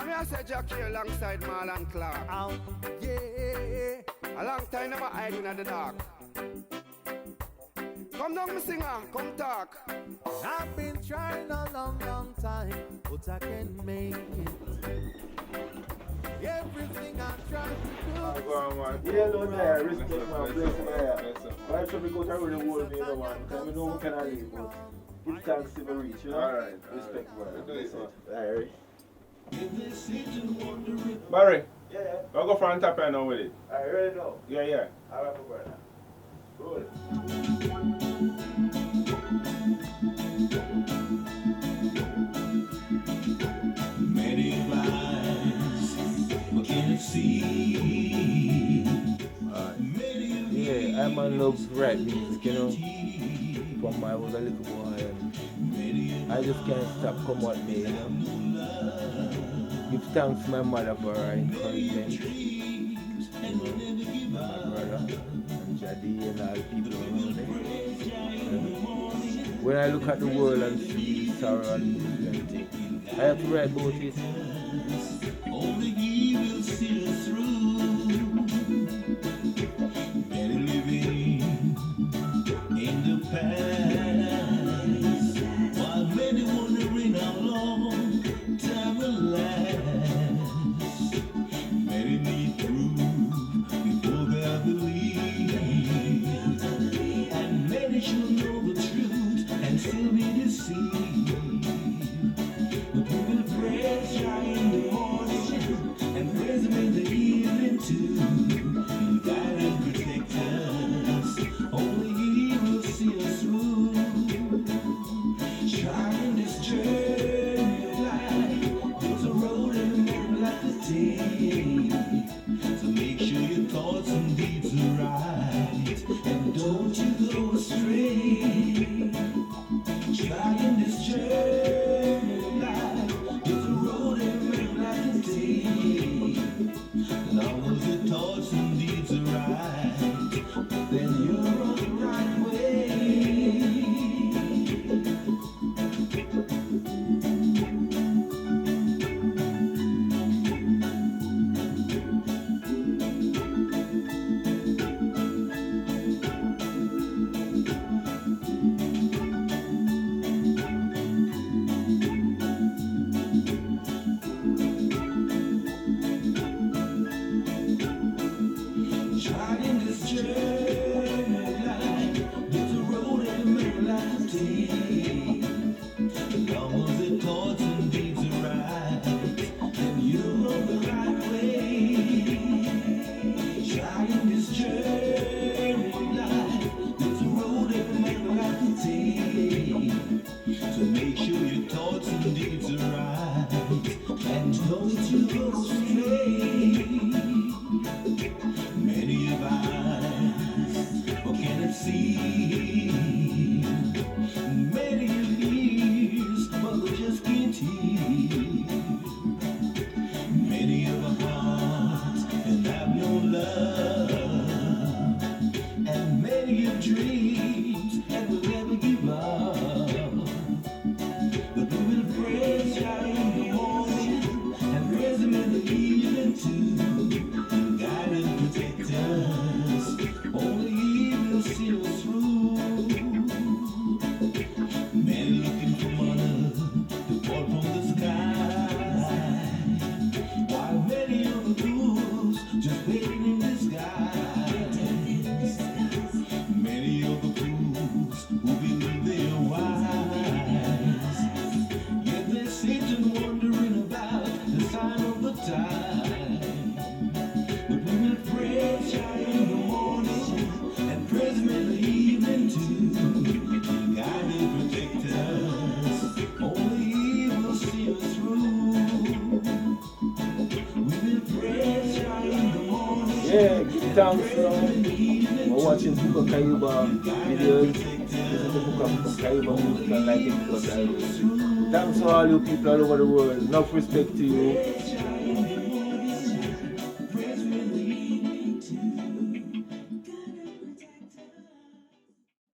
And I said Jack here alongside Marlon Clark. Oh, yeah. A long time never hiding in the dark. Come down, me singer, come talk. I've been trying a long, long time, but I can't make it. Everything I'm trying to do. Yeah, no, there. Respect, man. Bless him, yeah. Why should we go to the world, you know, man? Because we know we cannot leave, but give thanks to the reach, you know? Alright. Respect, man. Alright. Barry, Yeah. I'll go front top right now with it. Are you ready now? Yeah. Alright, my brother. Roll it. Many eyes, what can you see? Yeah, I'm in love with rap music, you know. From when I was a little boy, and I just can't stop come at me, you know. Give thanks to my mother for her encouragement, you know, my brother, and Jadi, and all the people around me. When I look at the world and see sorrow and things, I have to write about it. Only He will see us through. Better living in the past, while many wondering how long time will last. Many need proof before they believe, and many shall know the truth and still be deceived. But we will praise Jah in the morning and praise Him in the evening too. He'll guide and protect us. Only He will see us through. Trying this journey of life, there's a road and a man like the day. So make sure your thoughts and deeds are right, and don't you go astray. Trying this journey of life, there's a road and a man like the day. Long as your thoughts and deeds are right, then you're on the right way. Trying this journey of life, there's a road and a man like the day. Long as the thoughts and deeds are right, then you're on the right way. Trying this journey of life, there's a road and a man like the day. So make sure your thoughts and deeds are right, and don't you go astray. Many have eyes, but cannot see. Many have ears, but they just can't hear. Many have a heart and have no love, and many have dreams and will never give up. But we will praise Jah in the morning and praise Him in the evening too. Guide and protect us. Only He will see us through. Many looking for money to fall from the sky, while many of the fools just waiting in disguise. Many of the fools who believe they are wise, yet they Satan wondering about the sign of the time. But we will praise Jah in the morning and praise Him in the evening too. He'll guide and protect us. Only He will see us through. We will praise Jah in the morning. Yeah, give thanks, you know. We're watching Pucka Kayuba videos. Listen to Pucka Kayuba music and like it because I thanks to all you people all over the world. Enough respect to you.